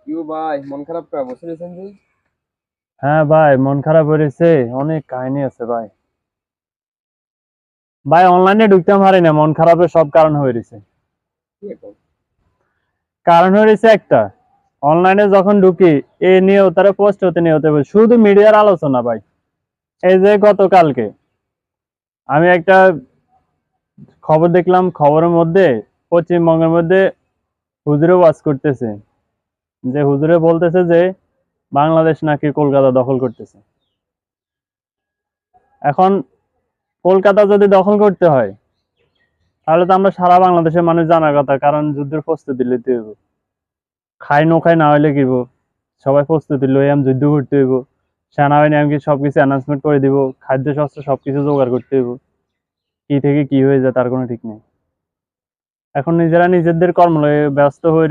You ভাই মন খারাপ কা বসে রয়েছেন যে? হ্যাঁ ভাই, মন খারাপ হয়েছে। অনেক কাহিনী আছে ভাই। ভাই অনলাইনে ঢুকতে পারি না, মন খারাপের সব কারণ হয়ে রয়েছে। কি এখন? কারণ হয়ে রয়েছে একটা, অনলাইনে যখন ঢুকি এ নিয়েও তারা পোস্ট হতে নিয়ে হতে হবে, শুধু মিডিয়ার আলোচনা ভাই। এই যে গতকালকে আমি একটা খবর দেখলাম, খবরের মধ্যে পশ্চিমবঙ্গের মধ্যে হুজুরে ওয়াজ করতেছে, যে হুজুরে বলতেছে যে বাংলাদেশ নাকি কলকাতা দখল করতেছে। এখন কলকাতা যদি দখল করতে হয়, তাহলে তো আমরা সারা বাংলাদেশের মানুষ জানার কথা, কারণ যুদ্ধের প্রস্তুতি নিতে হইব। খাই নো খাই না হইলে কি হইব, সবাই প্রস্তুতি লই আমি যুদ্ধ করতে হইব। সেনাবাহিনী আমি সবকিছু অ্যানাউন্সমেন্ট করে দিব, খাদ্য শস্ত্র সবকিছু জোগাড় করতে হইব। কি থেকে কি হয়ে যায় তার কোনো ঠিক নেই। এখন নিজেরা নিজেদের কর্ম লয়ে ব্যস্ত হয়ে